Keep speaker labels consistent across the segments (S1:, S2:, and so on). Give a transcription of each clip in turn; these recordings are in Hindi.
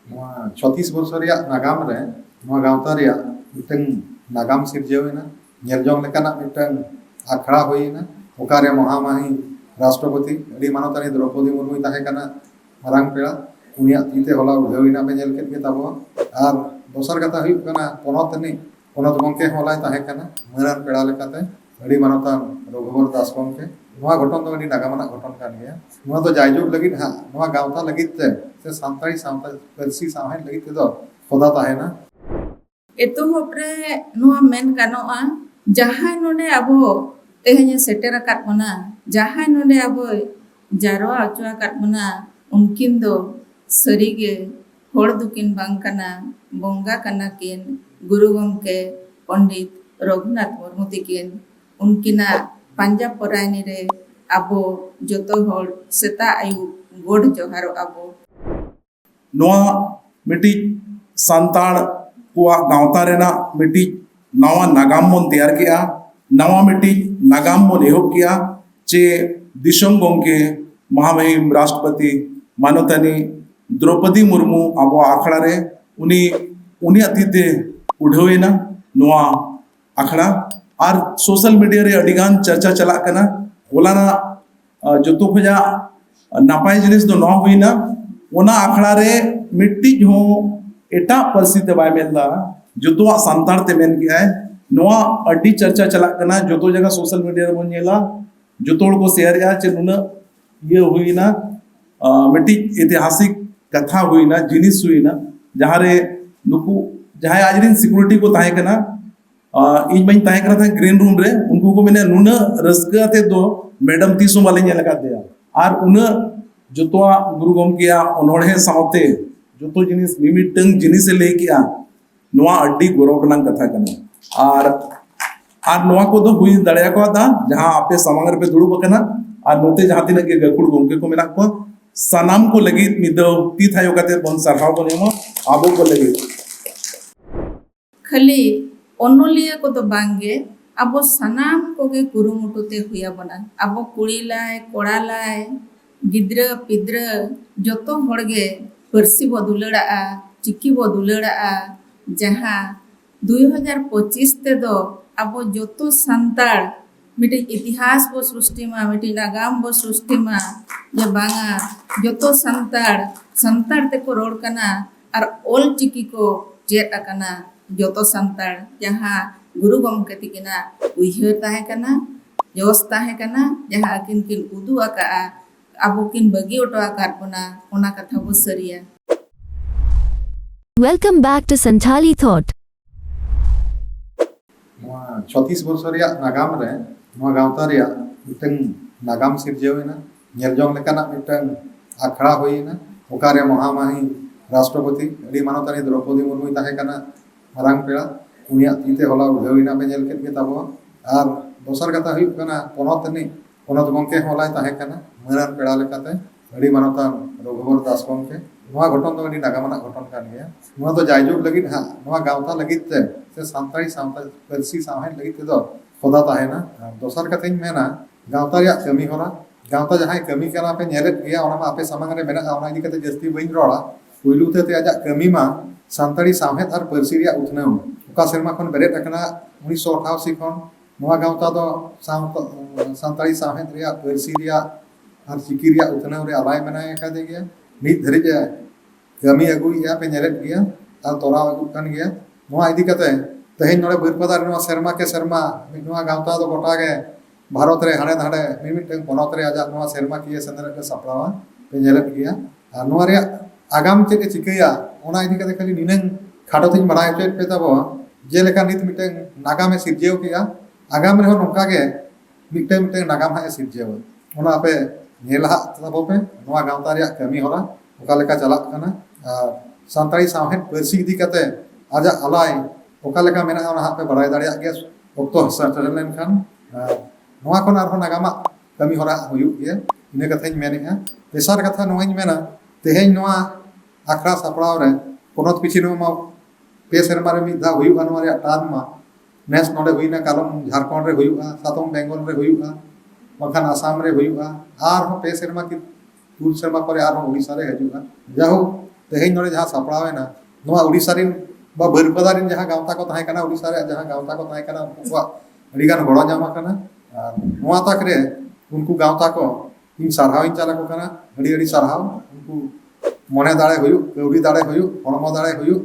S1: 36 वर्ष नागाम रे गावता नागाम सिरजेना नेलजोंग लेकाना मिटन आखड़ा होइना ओकारे महामाही राष्ट्रपति अड़ी मानतानी द्रौपदी मुर्मू ताहेकाना मारांग पेड़ा उनिया तीते होला उड़ेविना पे नेल केत गे ताबो आर दोसर कथा हुई कना पोनत गंके होलाय ताहेकाना मारांग पेड़ा लेकाते अड़ी मानतान रघुवर दास गंके नोआ घटन दो अड़ी नागामाना घटन कान गया नोआ तो जायजुग लगित हा नोआ गावता लगित ते से सांताड़ी सांता परसी साहेन लगित ते दो खोदा ताहेना
S2: एतोहब रे नोआ मेन गानोआ जहां नोने अबो तेहने सेटेर अकात बना जहां नोने अबो जारवा अचुआ अकात बना उनकिन दो सरीगे होड़ दुकिन बांग कना बोंगा कना किन गुरु गंके पंडित रघुनाथ मुर्मू तिकिन उनकिना पंजाब परायनी रे अबो जोतो होड़ सेता आयु गोड़ जोहारो अबो
S3: नोआ मिट्टी संताड़ कुआ गावता रेना मिट्टी नवा नागाम बन तैयार किया नवा मिट्टी नागाम बन एहोब किया चे दिशम गंके महामहिम राष्ट्रपति मानतानी द्रौपदी मुर्मू अब आखड़ा रे उनी अतीते उड़ेना नोआ आखड़ा और सोशल मीडिया रे अडिगान चर्चा चला कना होलाना जतो खजा नापाय जिनिस दो न हुईना ओना आखड़ा रे मिट्टी हो एटा परसिते बाय मेलदा जतो संताड़ ते मेन किया है नोआ अड्डी चर्चा चला कना जतो जगह सोशल मीडिया रे बन नेला जतो को शेयर या चे नुना ये हुईना मिट्टी ऐतिहासिक कथा हुईना जिनिस हुईना जहाँ रे नुकु जहाँ आजरीन सिक्योरिटी को ताहे कना इन बन ताहे कना था ग्रीन रूम रे उनको को मैंने नुना रस्का थे दो मैडम तीसों वाले ने लगा दिया और उन जतोआ गुरु गम किया उन्होंने साउते जतो जिनिस मिमिटंग जिनिस ले किया नोआ अड्डी गौरवनांग कथा कना और नोआ को दो हुई दड़िया को था जहाँ आपे समांगर पे दुड़ुब कना और नोते जहाँ तीन के गकुड़ गमके को मेना को सनाम को लगी मिदो ती थायो कते बन सरहाव बनेमो आबो को लगी
S2: खाली ओनोलिया को तो बांगे अबो सनाम को के कुरुमुटुते हुया बना अबो कुड़ी लाय कोड़ा लाय गिद्र पिद्र जतो होड़गे परसी बो दुलड़ा चिकी बो दुलड़ा जहाँ 2025 ते दो अबो जतो संताड़ मिटे इतिहास बो सृष्टि मा मिटे नागाम बो सृष्टि मा जे बांगा जतो संताड़ ते को रोड कना और ओल चिकी को जेट अकना जतो संताड़ जहाँ गुरु गमके तिकिना उइहर ताहे कना जोस ताहे कना जहाँ अकिन किन उदु अका अबो किन बगी ओटो आकार बना ओना कथा बो सरिया
S4: Welcome back to Santali Thought.
S1: 36 वर्ष नागाम रे गावता मिटन नागाम सिरजेना नेलजोंग लेकाना मिटन आखड़ा होइना ओकारे महामाही राष्ट्रपति अड़ी मानतानी द्रौपदी मुर्मू ताहेकाना मारांग पेड़ा उनिया तीते होला उड़ेविना पे नेल केत गे ताबो और दोसर कथा हुई कना पोनत गंके होलाय ताहेकाना मारांग पेड़ा लेकाते अड़ी मानतान रघुवर दास गंके नोआ घटन दो अड़ी नागामाना घटन कान गया नोआ तो जायजुग लगित हा नोआ गावता लगित ते से सांताड़ी सांता परसी साहेन लगित ते दो खोदा ताहेना दोसर कथा मेना गावता रे कमी होला गावता जहां कमी करा पे नेलेत गया ओना मा आपे सामंग रे मेना ओना इदी कते जस्ती बइन रोड़ा पुइलु ते आजा कमी मा सांताड़ी साहेत और परसी रे उथनाव ओका सेरमा खन बेरेट अकना 1988 खन नोआ गावता दो सांताड़ी साहेत रे परसी रे और चिकी रे उथनाव रे अलाय बनाय का दे गया नीत धरि जे कमी अगुया पे नेलेत गया और तोरा अगु कन गया नोआ इदी कते तहेन नोड़े बिरपदा रे शर्मा के शर्मा नोआ गावता दो गोटा गे भारत रे हाड़े धाड़े मिमिटन पोनत रे आजा नोआ शर्मा किए संदर के सपड़ावा पे नेलेत गया और नोआ रे आगाम चे के चिकैया ओना इदी कते खाली निनन खाटो थिन बड़ाय चेत पे तबो जे लेका नित मिटन नागाम सिरजेव किया आगाम रे नोका गे मिटन नागाम हा सिरजेव ओना पे नेला तबो पे नोआ गावता रे कमी होला ओका लेका चला कना सांताड़ी साहेत परसी इदी कते आजा अलाय ओका लेका मेना ओना हा पे बड़ाय दाड़िया गे ओक्तो सेटल लेन खान नोआ कोन आरो नागामा कमी होला हुयु गे इने कथाኝ मेनेहा तेसार कथा नोआኝ मेना तेहेñ नोआ आखड़ा सापड़ाव रे पोनत पिछि मा पे सेरमा रे मिद धा हुयु नोआ रे टान मा नेस नोडे हुइना कालम झारखंड रे हुयुआ सातम बेंगल रे हुयुआ बखान आसाम रे हुयुआ आर हो पे सेरमा की दूर सेरमा परे आर हो ओडिसा रे हजुआ जाहो तेहें नोड़े जहाँ सापड़ावेना नोआ उड़ीसा रिन बा बरपदा रिन जहाँ गावता को ताहें कना उड़ीसा रे जहाँ गावता को ताहें कना उनकुआ अड़ीगान गड़ो ᱧᱟᱢ आकना आर नोआ तक रे उनको गावता को इन सारहाव इन चाला को कना अड़ी अड़ी सारहाव उनको मने दाड़े हुयु कौड़ी दाड़े हुयु हड़मो दाड़े हुयु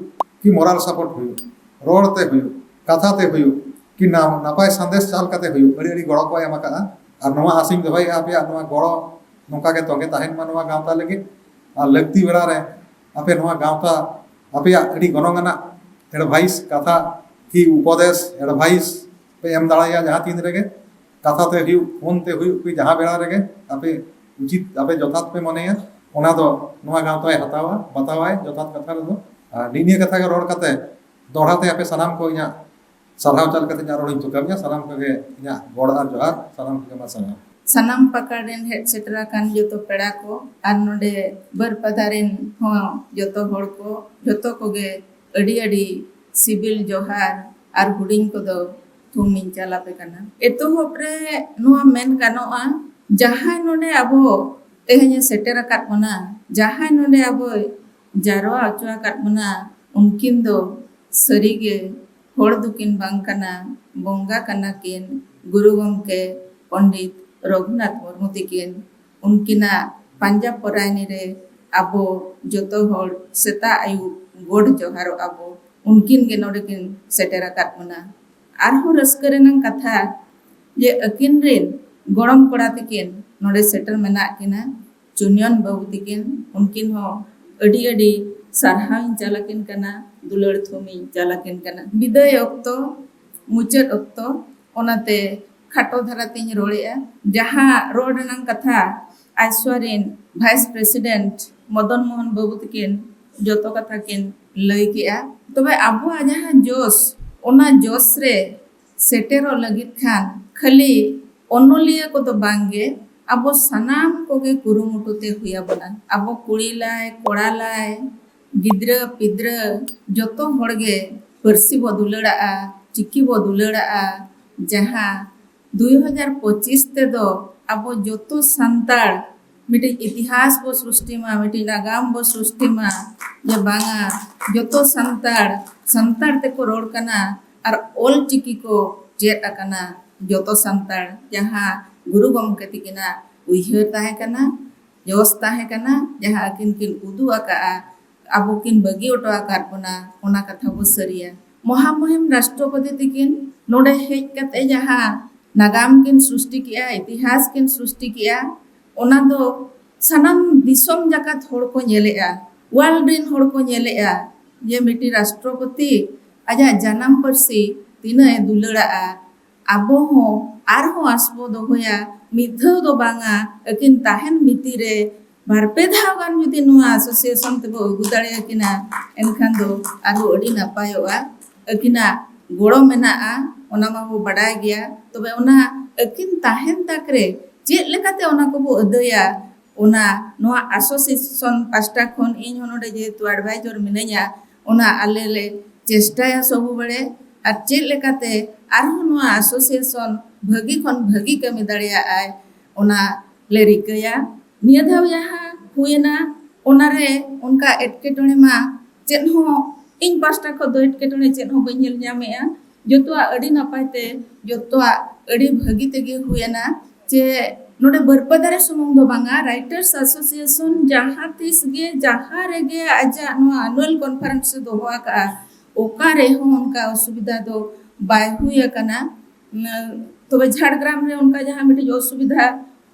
S1: कि मोरल सपोर्ट हुयु रोड़ते हुयु कथाते हुयु कि नापाय संदेश चाल कते हुयु अड़ी अड़ी गड़ो को एम आकना आर नोआ आसिंग दोहय आपे नोआ गड़ो नोका के तोंगे ताहेन मा नोआ गावता लगे आर लगती बेड़ा रे आपे नोआ गावता आपे अड़ी गनोंगाना एडवाइस कथा की उपदेश एडवाइस पे एम दाड़ाया जहाँ तीन रेगे कथाते हुयु फोनते हुयु कि जहाँ बेड़ा रेगे आपे उचित आपे जथात पे मनेया ओना दो नोआ गावताय हतावा बतावाय जथात कथा रे दो निनिया कथा के रोड कते दोहराते आपे सनाम को इया सारहाव चाल कते nya रोडिन चुकामिया सनाम को के इया गोड़ आर जोहार सनाम को मा सनाम
S2: sanam pakaren head seterakan joto peda ko ar node berpadarin ho joto hor ko joto koge adi adi sibil johar ar huding ko do thumin chala pe kana eto hopre noa men ganoa jahan node abo tehnya seterakat bona jahan node abo jaro achwa kat bona unkin do sarige hor dukin bang kana bonga kana kin guru gomke pandit Raghunath Murmu तिकिन उनकिना Punjab परायनी रे आबो जोतो होड़ सेता आयु गोड़ जोहारो आबो उनकिन गे नोडे किन सेटेरा काटमना आरहो रस्करेनंग कथा जे अकिन रिन गरम कोड़ा तिकिन नोडे सेटर मेना किना चुनियन बाबू तिकिन उनकिन हो अडी अडी सारहाव चालाकिन कना दुलड़ थोमी चालाकिन कना विदाय ऑक्तो मुचेद ऑक्तो ओनाते खाटो धराते रोड़े जहाँ रोड रंग कथा आइसवारिन वाइस प्रेसिडेंट मदन मोहन बाबू तकिन जोतो कथा किन लई किया तबे आबो जहाँ जोश ओना जोश रे सेटेरो लगित खान खाली ओनोलिया को तो बांगे आबो सनाम कोगे कुरुमुटुते हुया बना आबो कुड़ी लाय कोड़ा लाय गिद्र पिद्र जोतो होड़गे परसी बो दुलड़ा चिक्की बो दुलड़ा जहाँ 2025 ते दो अब जोतो संताड़ मिटे इतिहास बो सृष्टि मा मिटे नागाम बो सृष्टि मा जे बांगा जोतो संताड़ ते को रोड कना और ओल चिकी को जेट अकना जोतो संताड़ जहाँ गुरु गमके तिकिना उइहर ताहे कना जोस ताहे कना जहाँ किन किन उदु आका अब किन बगी ओटो आकार बना ओना कथा बो सरिया महामहिम राष्ट्रपति तिकिन नोडे हेज कते जहाँ नागाम किन सृष्टि किया इतिहास किन सृष्टि किया ओना दो सनम दिसोम जाकात होड़ को नेलेआ वर्ल्ड रिन होड़ को नेलेआ ये मिटी राष्ट्रपति आजा जन्म परसी तिना दुलड़ा आबो हो आर हो आसबो दो होया मिथो दो बांगा अकिन ताहेन मिति रे बारपे धाव गान जुदी नुआ एसोसिएशन ते बो गुदाड़े किना एनखान दो आरो अडी नापायोआ अकिना गोड़ो मेनाआ ओना मा बो बड़ाय गया तबे ओना अकिन ताहेन तक रे चेत लेकाते ओना को बो अदया ओना नोआ एसोसिएशन पास्टा खन इन होनोडे जेतु एडवाइजर मिनेया ओना आलेले चेष्टाया सबु बड़े आर चेत लेकाते आरहो नोआ एसोसिएशन भगी खन भगी कमी दाड़िया आय ओना ले रिकया निया धाव जहाँ हुएना ओना रे उनका एटकेटोणे मा चेत हो इन पास्टा को दो एटकेटोणे चेत हो बई नेल ᱧᱟᱢᱮᱟ जोतोआ अड़ी नपायते जोतोआ अड़ी भगी तेगे हुएना जे नोडे बरपदारे सुमुंग दो बांगा राइटर्स एसोसिएशन जहाँ तीस गे जहाँ रेगे आजा नो एनुअल कॉन्फ्रेंस दो हुआ का ओका रे हो उनका असुविधा दो बाय हुए कना तो झाड़ग्राम रे उनका जहाँ मिटे असुविधा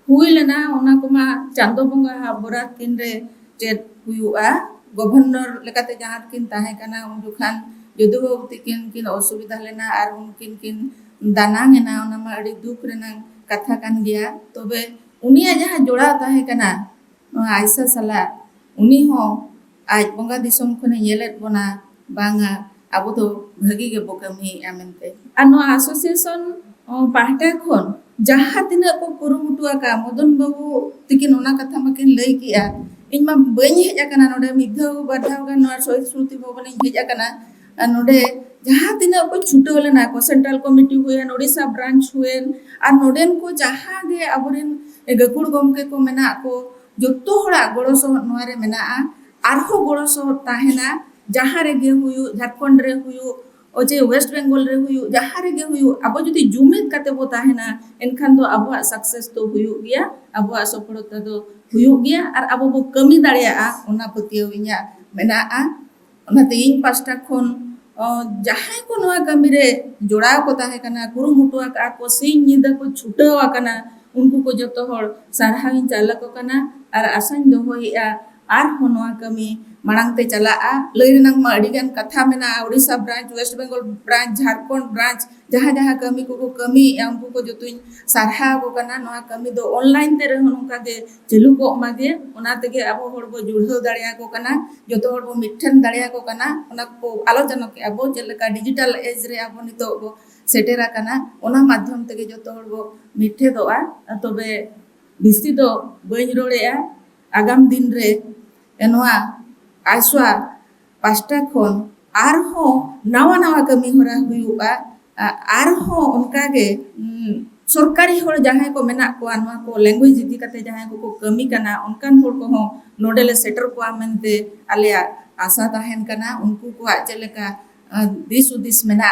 S2: हुई लेना ओना कुमा चांदो बंगा बोरा किन रे चेत हुआ गवर्नर लेकाते जहाँ किन ताहे कना उन दुखान यदु तिकिन किन असुविधा लेना आर उनकिन किन दानांगेना ओना मा अड़ी दुख रेना कथा कान गया तबे उनिया जहाँ जोड़ा ताहे कना आयसा सला उनी हो आज बंगा दिसम खने येलेट बना बांगा आबो तो भगी गे बोकमी आमेनते आ नो एसोसिएशन पाहटा खन जहाँ तिना को कुरुमुटुआ का मदन बाबू तिकिन ओना कथा माकिन लई किया इन मा बनी हेज कना नोडे मिधौ बाधाव गान नो सोय श्रुति भवन हेज कना नोडे जहाँ तिना को छुटो लेना को सेंट्रल कमिटी हुए ओडिशा ब्रांच हुए और नोडेन को जहाँ गे अबरेन गकुड़ गमके को मेना को जोतो हड़ा गड़ो सो नोरे मेना आरहो गोड़ो सोहर ताहेना जहाँ रेगे हुयु झारखंड रे हुयु ओजे वेस्ट बेंगल रे हुयु जहाँ रेगे हुयु अब जुदी जुमिद काते बो ताहेना एनखान दो अब सक्सेस तो हुयु गया अब सफलता दो हुयु गया और अब बो कमी दाड़िया ओना पतियो इया मेनाआ ओनाते इन पास्टा खन जहाँ को नवा कमी रे जोड़ाव को ताहे कना कुरुमुटु आ को सिंह निदा को छुटाव कना उनको को जतो हर सारहाविन चालक कना और आसाइन दोहोइया आर होनवा कमी मांग ते चला लैरनांग मा अडिगान कथा मेना Orissa branch West Bengal branch Jharkhand branch जहाँ जहाँ कमी को कमी उनको को जतुइन सारहा को कना नवा कमी दो ऑनलाइन ते रह नोका गे चलु को मागे ओना तेगे अब हर बो जुड़ो दाड़िया को कना जतो हर बो मिठन दाड़िया को कना ओना को आलोचना के अब जेलका डिजिटल एज रे अब नितो बो सेटेरा कना ओना माध्यम तेगे जतो हर बो मिठे दोआ तबे बिस्ती दो बइन रोड़ेया आगाम दिन रे एनवा आइसवा पास्टा खन आरहो नवा नवा कमी होरा हुयुआ आरहो उनकागे सरकारी होर जहाँ को मेना को नवा को लैंग्वेज इदी कते जहाँ को कमी कना उनकान होर को हो नोडेले सेटर को मेनते आलिया आशा ताहेन कना उनको को चलेका दिस उदिस मेना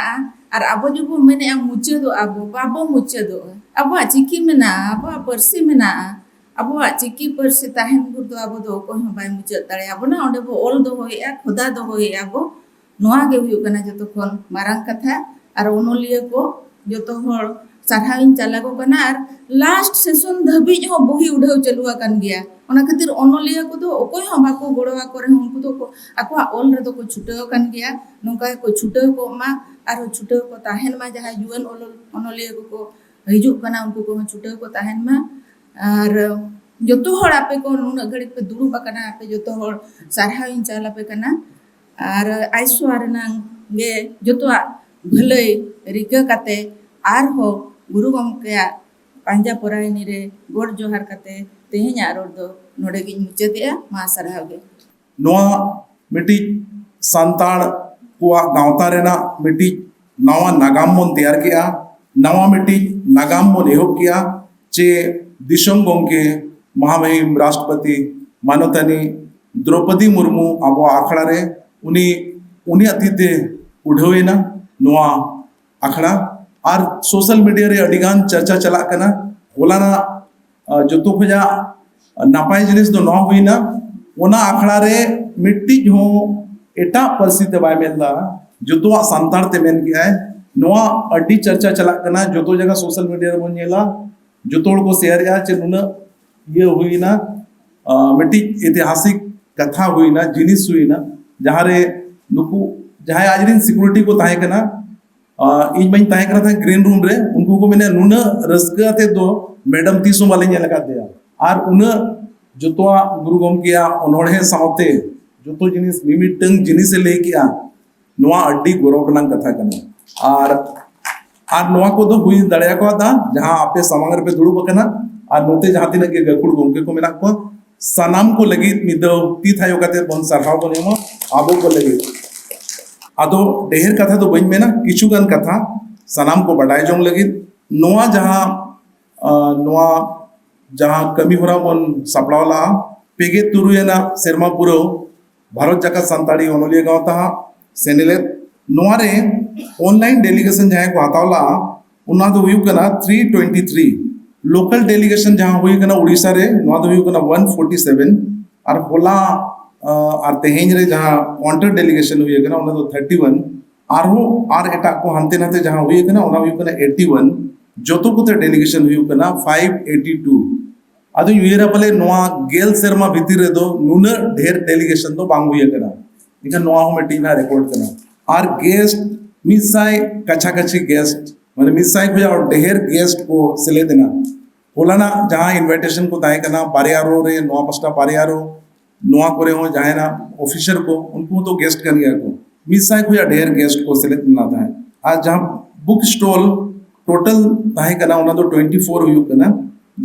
S2: और अब जो मेने मुचे दो अब बाबो मुचे दो अब चिकी मेना अब परसी मेना अब चिकी परसी ताहेन गुर दो अब दो को बाय मुचे दाड़े अब ना ओंडे बो ओल दो होया खुदा दो होया अब नोआ गे हुयु कना जतो खन मारांग कथा और ओनोलिया को जतो हर सारहाविन चालागो कना और लास्ट सेशन धबी हो बही उड़ाव चलुआ कन गया ओना खातिर ओनोलिया को दो ओकोय हो बाको गोड़वा करे उनको तो को आको ओल रे दो को छुटाव कन गया नोका को छुटाव को मा और छुटाव को ताहेन मा जहाँ युवन ओनोलिया को हिजु कना उनको को छुटाव को ताहेन मा और जतो हर आपे को नुन घड़ी पे दुड़ुब कना आपे जतो हर सारहाविन चालापे कना और आइसवार नांग गे जतो भलई रिका काते आर हो गुरु गमके पांजा परायनी रे गोड़ जोहार काते तेहेñ आरोर दो नोडे गिन मुचादे मा सारहागे
S3: नोआ मिटी सांताड़ कुआ गावता रेना मिटी नवा नागाम मन तैयार किया नवा मिटी नागाम मन एहोब किया चे दिशम गंगे महामहिम राष्ट्रपति मानवतानी द्रौपदी मुर्मू अब आखड़ा रे उनी अतीते उड़ावेना नोआ आखड़ा और सोशल मीडिया रे अडिगान चर्चा चला कना होलाना जतो खजा नापाय जिनिस दो न हुईना ओना आखड़ा रे मिट्टी हो एटा परसिते बाय मेला जतो सांताड़ ते मेन किया है नोआ अड्डी चर्चा चला कना जतो जगह सोशल मीडिया रे बोनेला जतो को शेयर या चे नुना ये हुईना मिट्टी ऐतिहासिक कथा हुईना जिनिस हुईना जहाँ रे नुकु जहाँ आज दिन सिक्योरिटी को ताहे कना इन बन ताहे कना था ग्रीन रूम रे उनको को मैंने नुना रस्का थे दो मैडम तीसों वाले ने लगा दिया और उन जतो गुरु गम किया उन्होंने साउते जतो जिनिस मिमिटंग जिनिस से ले किया नोआ अड्डी गौरवनांग कथा कना और नोआ को तो हुई दड़िया को था जहाँ आपे सामंगर पे दुड़ुब कना और नोते जहाँ तीन के गकुड़ गमके को मेना को सनाम को लगी मिदो ती थायो कते बन सरहाव को नेमो आबो को लगी आदो ढेर कथा तो बइन मेना किचुगान कथा सनाम को बडाय जोंग लगी नोआ जहाँ कमी होरा बन सापड़ावला पेगे तुरुएना सेरमा पुरो भारत जाका संताड़ी ओनोलिया गावता सेनेले नोआ रे ऑनलाइन डेलीगेशन जहाँ को हातावला उना दो हुई कना 323 लोकल डेलीगेशन जहाँ हुई कना उड़ीसा रे नोआ दो हुई कना 147 और होला और तेहेñ रे जहाँ काउंटर डेलीगेशन हुई कना उना दो 31 और एटा को हानते नाते जहाँ हुई कना उना हुई कना 81 जोतो को डेलीगेशन हुई कना 582 अदु युएरा पले नोआ गेल सेरमा भीतर रे दो नुना ढेर डेलीगेशन तो बांग हुई कना इनका नोआ हो मेटीना रिकॉर्ड कना और गेस्ट मिसाई कच्छा कच्छी गेस्ट माने मिसाई को और ढेर गेस्ट को सिले देना बोलाना जहाँ इनविटेशन को ताहे करना पारियारो रे नोआ पस्टा पारियारो नोआ करे हो जहाँ ना ऑफिसर को उनको तो गेस्ट कर गया को मिसाई को या ढेर गेस्ट को सिले देना था आज जहाँ बुक स्टॉल टोटल ताहे करना उन्हें तो 24 हुई करना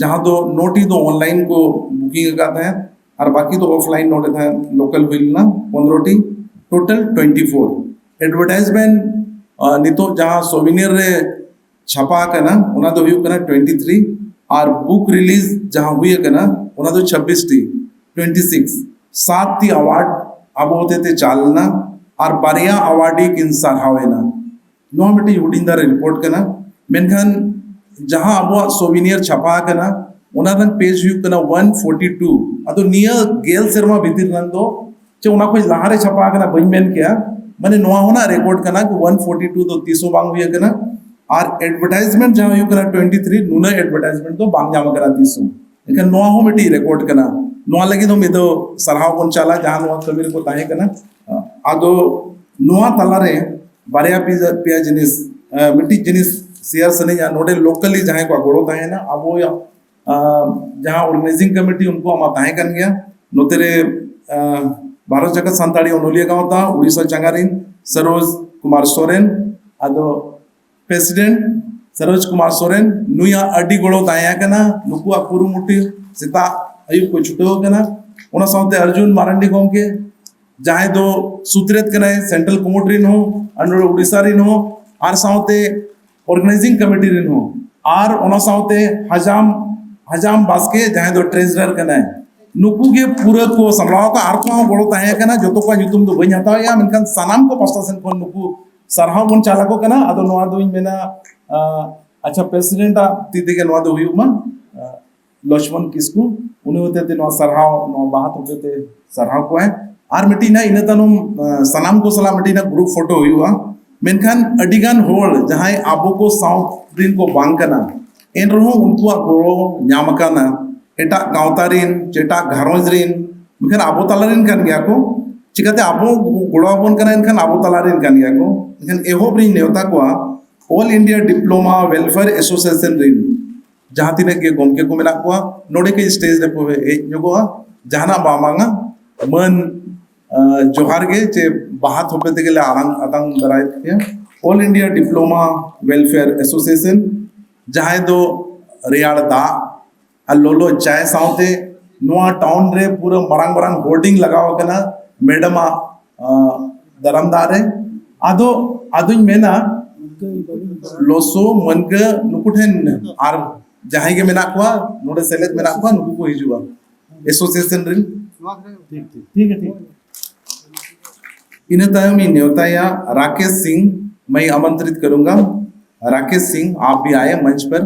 S3: जहाँ तो नोटी तो ऑनलाइन को बुकिंग करता है और बाकी तो ऑफलाइन नोट था लोकल हुई ना 15 टोटल 24 एडवर्टाइजमेंट नितो जहाँ सोविनियर रे छपा कना उना तो हुई कना 23 और बुक रिलीज जहाँ हुई कना उना तो 26 टी 26 7 टी अवार्ड अब होते चालना और बारिया अवार्डी किन सारहावेना नो मिट्टी हुडिंग दार रिपोर्ट करना मेनखान जहां अब सोविनियर छपा करना उना रंग पेज हुई करना 142 अतो निया गेल शर्मा भीतर रंग दो चे उना कोई लहारे छपा करना बई मेन क्या माने नोआ होना रिकॉर्ड करना कि 142 तो 300 बांग हुई करना और एडवर्टाइजमेंट जहां हुई करना 23 नुना एडवर्टाइजमेंट तो बांग जामा करना 300 लेकिन नोआ हो मिट्टी रिकॉर्ड करना नोआ लगी तो मिदो सरहाव कोन चाला जहां नोआ कबीर को ताहे करना आदो नोआ तलारे बारिया पिया जिनिस मिट्टी जिनिस शेयर सने या नोडे लोकली जहां को गोड़ो ताहे ना अब या जहां ऑर्गेनाइजिंग कमेटी उनको हम ताहे कन गया नोतेरे भारत जगत संताड़ी ओनोलिया गांव था उड़ीसा चंगारिन सरोज कुमार सोरेन आदो प्रेसिडेंट सरोज कुमार सोरेन नुया अड्डी गोड़ो ताया कना नुकुआ कुरुमुटी सीता अयुब को छुटो कना उना साउते अर्जुन मारंडी गोंके जहां दो सूत्रेत कना सेंट्रल कमिटी रिन हो अंडर उड़ीसा रिन हो आर साउते ऑर्गेनाइजिंग कमेटी रिन हो आर उना साउते हजाम बास्के जहां दो ट्रेजरर कना नुकु के पूरा को संभलाव का आर को गोड़ो ताया कना जतो को युतुम दो बई हताव या मेनखान सनाम को पास्ता सेन कोन नुकु सरहाव बन चालको कना आदो नोआ दो मेना अच्छा प्रेसिडेंट तीते के नोआ दो हुयुमा लक्ष्मण किस्कू उनी होते ते नोआ सरहाव नो बात होते ते सरहाव को है आर मिटीना इन तनुम सनाम को सला मिटीना ग्रुप फोटो हुयुआ मेनखान अडिगान होल जहां आबो को साउथ दिन को बांग कना एन रहो उनको गोड़ो ᱧᱟᱢ कना एटा गावतारिन जेटा घरोज रिन मेनखान आबो तलारिन कान गया को चिकाते आबो गोड़ाबोन कना एनखान आबो तलारिन कान गया को मेनखान एहो ब्रिन नेवता को all India diploma welfare association रिन जहां तिने के गोमके को मेना को नोडे के स्टेज रे को ए जोगो जहाना बामांगा मन जोहार के चे बात होपे ते गेले आरंग अतंग दराय के all India diploma welfare association जहां दो रियाड़ दा लोलो चाय साउते नोआ टाउन रे पूरा मरांग मरांग होर्डिंग लगाव कना मैडम दरमदारे आदो आदुñ मेना लोसो मनग नुकुठेन आर जहां के मेना को नोडे सेलेक्ट मेना को नुकु को हिजुआ एसोसिएशन रिन ठीक है इन तायम न्योताया राकेश सिंह मैं आमंत्रित करूंगा राकेश सिंह आप भी आए मंच पर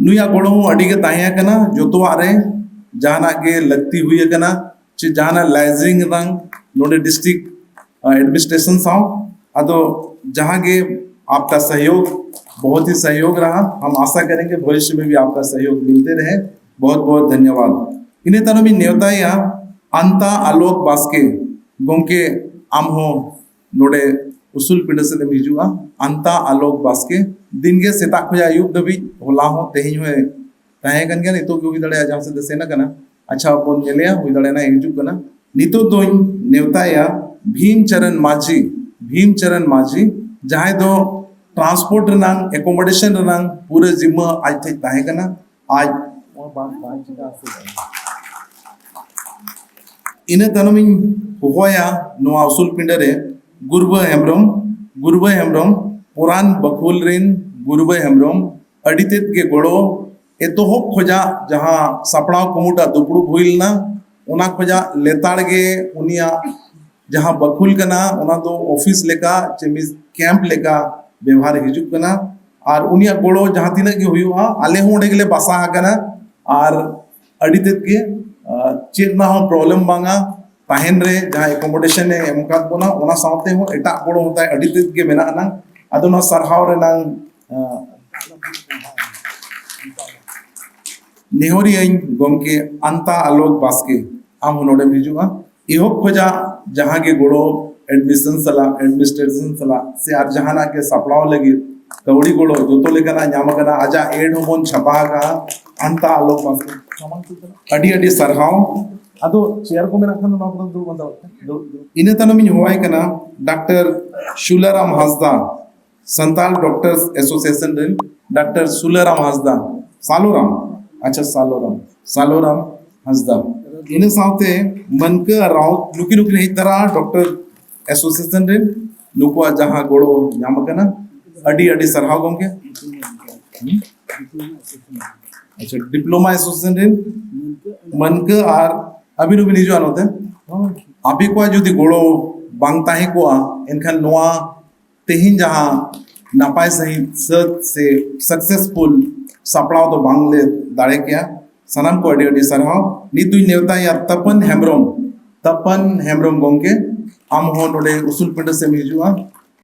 S3: नुया गोड़ो अड़ी के ताया कना जोतो आरे जाना के लगती हुई कना चे जाना लाइजिंग रंग नोडे डिस्ट्रिक्ट एडमिनिस्ट्रेशन साउ अदो जहां के आपका सहयोग बहुत ही सहयोग रहा हम आशा करेंगे भविष्य में भी आपका सहयोग मिलते रहे बहुत बहुत धन्यवाद इन्हें तनो भी न्योताया अंता आलोक बास्के गोमके आम हो नोडे उसूल पिंड से हिजुआ अंता आलोक बास्के दिन के सेता खुजा आयुब दबी होला हो तेही होए ताहे कन गया नितो को दड़े जहां से दसेना कना अच्छा बोन नेलेया हुई दड़े ना हिजु कना नितो दोइन नेवताया भीमचरण माझी जहां दो ट्रांसपोर्ट रनांग एकोमोडेशन रनांग पूरे जिम्मा आज थे ताहे कना आज इन तनमिन होया नोआ उसूल पिंडरे गुरुबा हेम्ब्रम पुरान बकुल रिन गुरुबा हेम्ब्रम अडितेत के गोड़ो एतोहब खोजा जहां सपड़ाव कुमुटा दुपड़ू भुइलना उना खोजा लेताड़ गे उनिया जहां बकुल कना उना दो ऑफिस लेका चेमिस कैंप लेका व्यवहार हिजुक कना और उनिया गोड़ो जहां तिना के हुयुआ आले हो ओंडे गेले बासा कना और अडितेत के चेतना हो प्रॉब्लम बांगा ताहेन रे जहां एकोमोडेशन ने एमकात बोना ओना साउते हो एटा गोड़ो होता है अडितेत के मेना ना अदोना सरहाव रे नांग नेहोरी आइन गोमके अंता आलोक बास्के आम नोडे हिजुआ इहो खोजा जहां के गोड़ो एडमिनिस्ट्रेशन सला से आर जहाना के सपड़ाव लगी कवड़ी गोड़ो जोतो लेकना ᱧᱟᱢ आजा एड होमन छपा का अंता आलोक बास्के अडी अडी सरहाव अदो चेयर को मेना खन नोकदो दु बंदा इने तनमिन होय कना doctor Shularam Hasda Santal doctors association रिन डॉक्टर शुलाराम हासदा सालोराम हासदा इन साउते मनक राव नुकी नुकी नहीं तरा डॉक्टर एसोसिएशन रिन नुकुआ जहां गोड़ो ᱧᱟᱢ कना अडी अडी सरहाव गोमके अच्छा डिप्लोमा एसोसिएशन रिन मनक आर अभी रुबिन हिजुआ नोते आपी को जुदी गोड़ो बांग ताही को इनखान नोआ तेहिन जहां नापाय सही सत से सक्सेसफुल सपड़ाव तो बांगले दाड़े किया सनम को अडी अडी सरहाव नितुई नेवता या तपन हेम्ब्रोम गोंके आम हो नोडे उसूल पिंड से हिजुआ